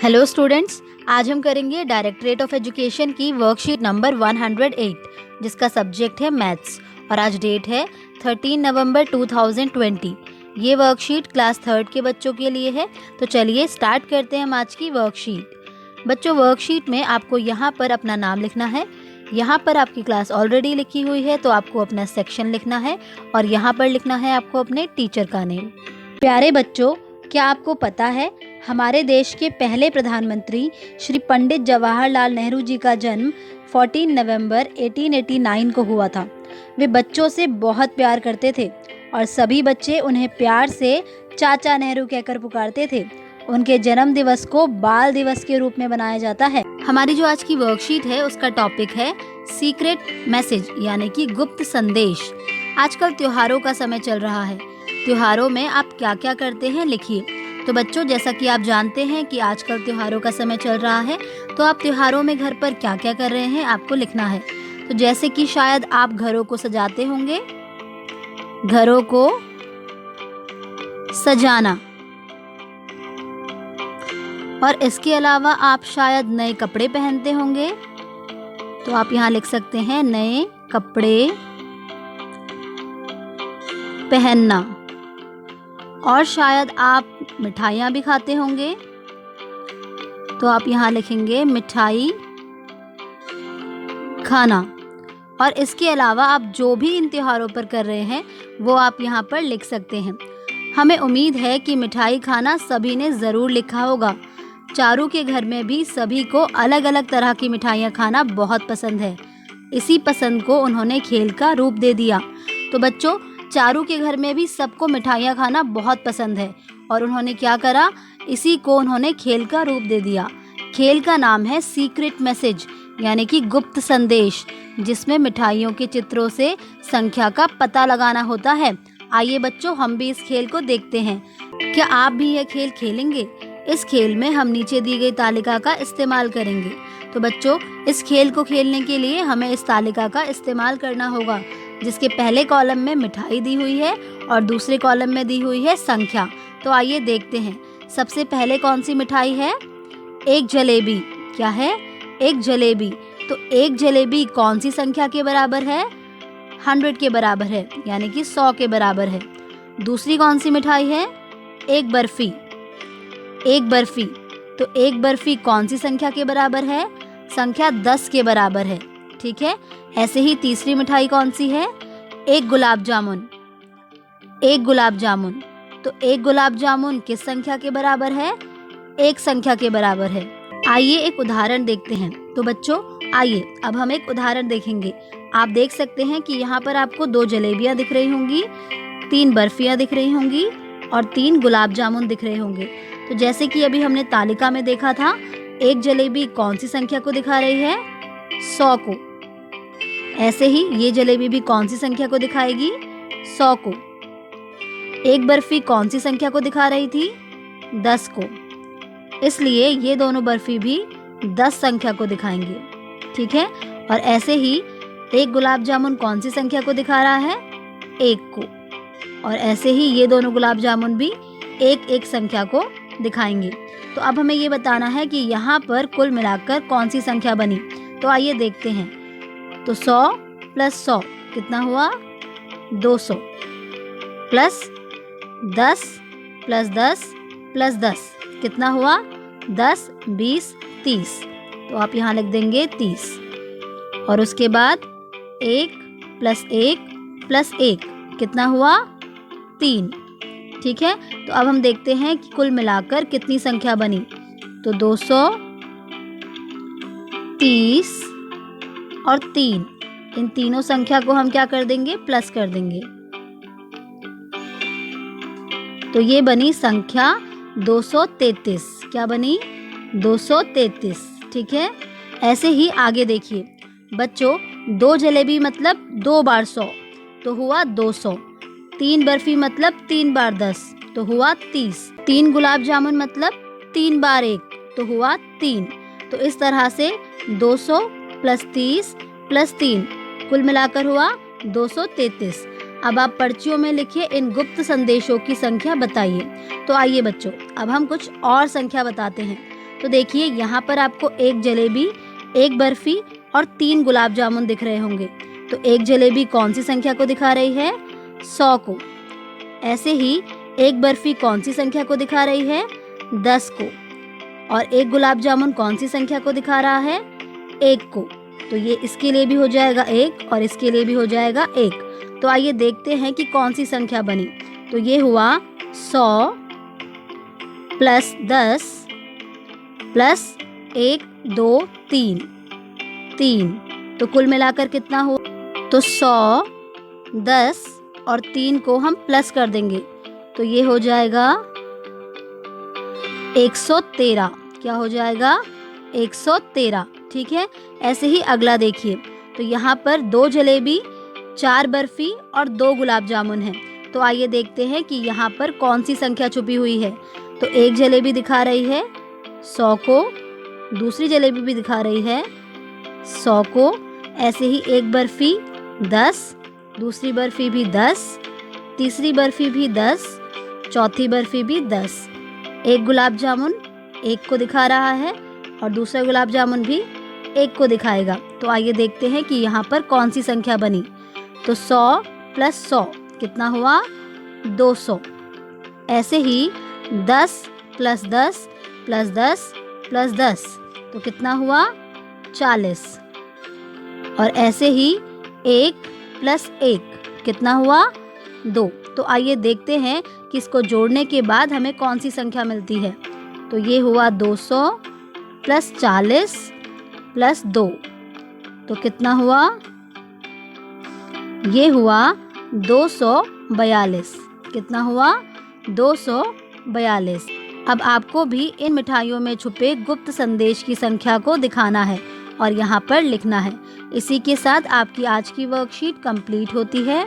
Hello students, आज हम करेंगे डायरेक्टरेट ऑफ एजुकेशन की वर्कशीट नंबर 108 जिसका सब्जेक्ट है मैथ्स और आज डेट है 13 नवंबर 2020। ये वर्कशीट क्लास 3 के बच्चों के लिए है। तो चलिए स्टार्ट करते हैं हम आज की वर्कशीट। बच्चों, वर्कशीट में आपको यहाँ पर अपना नाम लिखना है। यहाँ पर आपकी क्लास ऑलरेडी लिखी हुई है तो आपको अपना सेक्शन लिखना है और यहाँ पर लिखना है आपको अपने टीचर का नेम। प्यारे बच्चों, क्या आपको पता है हमारे देश के पहले प्रधानमंत्री श्री पंडित जवाहरलाल नेहरू जी का जन्म 14 नवंबर 1889 को हुआ था। वे बच्चों से बहुत प्यार करते थे और सभी बच्चे उन्हें प्यार से चाचा नेहरू कहकर पुकारते थे। उनके जन्म दिवस को बाल दिवस के रूप में मनाया जाता है। हमारी जो आज की वर्कशीट है उसका टॉपिक है सीक्रेट मैसेज यानी कि गुप्त संदेश। आजकल त्योहारों का समय चल रहा है। त्योहारों में आप क्या क्या करते हैं लिखिए। तो बच्चों, जैसा कि आप जानते हैं कि आजकल त्योहारों का समय चल रहा है, तो आप त्योहारों में घर पर क्या क्या कर रहे हैं आपको लिखना है। तो जैसे कि शायद आप घरों को सजाते होंगे, घरों को सजाना, और इसके अलावा आप शायद नए कपड़े पहनते होंगे, तो आप यहाँ लिख सकते हैं नए कपड़े पहनना। और शायद आप मिठाइयाँ भी खाते होंगे, तो आप यहाँ लिखेंगे मिठाई खाना। और इसके अलावा आप जो भी इन त्योहारों पर कर रहे हैं वो आप यहाँ पर लिख सकते हैं। हमें उम्मीद है कि मिठाई खाना सभी ने ज़रूर लिखा होगा। चारू के घर में भी सभी को अलग अलग तरह की मिठाइयाँ खाना बहुत पसंद है। इसी पसंद को उन्होंने खेल का रूप दे दिया। तो बच्चों, चारू के घर में भी सबको मिठाइयाँ खाना बहुत पसंद है और उन्होंने क्या करा, इसी को उन्होंने खेल का रूप दे दिया। खेल का नाम है सीक्रेट मैसेज यानी कि गुप्त संदेश, जिसमें मिठाइयों के चित्रों से संख्या का पता लगाना होता है। आइए बच्चों, हम भी इस खेल को देखते हैं। क्या आप भी यह खेल खेलेंगे? इस खेल में हम नीचे दी गई तालिका का इस्तेमाल करेंगे। तो बच्चों, इस खेल को खेलने के लिए हमें इस तालिका का इस्तेमाल करना होगा, जिसके पहले कॉलम में मिठाई दी हुई है और दूसरे कॉलम में दी हुई है संख्या। तो आइए देखते हैं। सबसे पहले कौन सी मिठाई है? एक जलेबी। क्या है? एक जलेबी। तो एक जलेबी कौन सी संख्या के बराबर है? 100 के बराबर है, यानी कि 100 के बराबर है। दूसरी कौन सी मिठाई है? एक बर्फी। एक बर्फी। तो एक बर्फी कौन सी संख्या के बराबर है? संख्या 10 के बराबर है। ठीक है। ऐसे ही तीसरी मिठाई कौन सी है? एक गुलाब जामुन। एक गुलाब जामुन। तो एक गुलाब जामुन किस संख्या के बराबर है? एक संख्या के बराबर है। आइए एक उदाहरण देखते हैं। तो बच्चों, आइए अब हम एक उदाहरण देखेंगे। आप देख सकते हैं कि यहाँ पर आपको 2 जलेबियाँ दिख रही होंगी, 3 बर्फियाँ दिख रही होंगी और 3 गुलाब जामुन दिख रहे होंगे। तो जैसे कि अभी हमने तालिका में देखा था, एक जलेबी कौन सी संख्या को दिखा रही है? 100 को। ऐसे ही ये जलेबी भी कौन सी संख्या को दिखाएगी? 100 को। एक बर्फी कौन सी संख्या को दिखा रही थी? 10 को। इसलिए ये दोनों बर्फी भी 10 संख्या को दिखाएंगे। ठीक है। और ऐसे ही एक गुलाब जामुन कौन सी संख्या को दिखा रहा है? 1 को। और ऐसे ही ये दोनों गुलाब जामुन भी 1 संख्या को दिखाएंगे। तो अब हमें ये बताना है कि यहाँ पर कुल मिलाकर कौन सी संख्या बनी। तो आइए देखते हैं। तो 100 + 100 कितना हुआ? 200 प्लस 10 + 10 + 10 कितना हुआ? 10, 20, 30। तो आप यहाँ लिख देंगे 30। और उसके बाद 1 + 1 + 1 कितना हुआ? 3। ठीक है। तो अब हम देखते हैं कि कुल मिलाकर कितनी संख्या बनी। तो 200, 30 और 3, इन तीनों संख्या को हम क्या कर देंगे? प्लस कर देंगे। तो ये बनी संख्या 233। क्या बनी? 233। ठीक है। ऐसे ही आगे देखिए बच्चों, 2 जलेबी मतलब 2 बार 100 तो हुआ 200। 3 बर्फी मतलब 3 बार 10 तो हुआ 30। 3 गुलाब जामुन मतलब 3 बार 1 तो हुआ 3। तो इस तरह से 200 + 30 + 3 कुल मिलाकर हुआ 233। अब आप पर्चियों में लिखिए इन गुप्त संदेशों की संख्या बताइए। तो आइए बच्चों, अब हम कुछ और संख्या बताते हैं। तो देखिए यहाँ पर आपको एक जलेबी, एक बर्फी और 3 गुलाब जामुन दिख रहे होंगे। तो एक जलेबी कौन सी संख्या को दिखा रही है? 100 को। ऐसे ही एक बर्फी कौन सी संख्या को दिखा रही है? 10 को। और एक गुलाब जामुन कौन सी संख्या को दिखा रहा है? 1 को। तो ये इसके लिए भी हो जाएगा 1 और इसके लिए भी हो जाएगा 1। तो आइए देखते हैं कि कौन सी संख्या बनी। तो ये हुआ 100 प्लस 10 प्लस 1 2 3 3। तो कुल मिलाकर कितना हो? तो 100, 10 और 3 को हम प्लस कर देंगे तो ये हो जाएगा 113। क्या हो जाएगा? 113। ठीक है। ऐसे ही अगला देखिए। तो यहाँ पर 2 जलेबी, 4 बर्फी और 2 गुलाब जामुन हैं। तो आइए देखते हैं कि यहाँ पर कौन सी संख्या छुपी हुई है। तो एक जलेबी दिखा रही है 100 को, दूसरी जलेबी भी दिखा रही है 100 को। ऐसे ही एक बर्फी 10, दूसरी बर्फी भी 10, तीसरी बर्फी भी 10, चौथी बर्फी भी 10। एक गुलाब जामुन 1 को दिखा रहा है और दूसरा गुलाब जामुन भी 1 को दिखाएगा। तो आइए देखते हैं कि यहाँ पर कौन सी संख्या बनी। तो 100 प्लस 100 कितना हुआ? 200। ऐसे ही 10 प्लस 10 प्लस 10 प्लस 10 तो कितना हुआ? 40। और ऐसे ही 1 प्लस 1 कितना हुआ? 2। तो आइए देखते हैं कि इसको जोड़ने के बाद हमें कौन सी संख्या मिलती है। तो ये हुआ 200 प्लस 40 प्लस 2 तो कितना हुआ? ये हुआ 242। कितना हुआ? 242। अब आपको भी इन मिठाइयों में छुपे गुप्त संदेश की संख्या को दिखाना है और यहाँ पर लिखना है। इसी के साथ आपकी आज की वर्कशीट कंप्लीट होती है।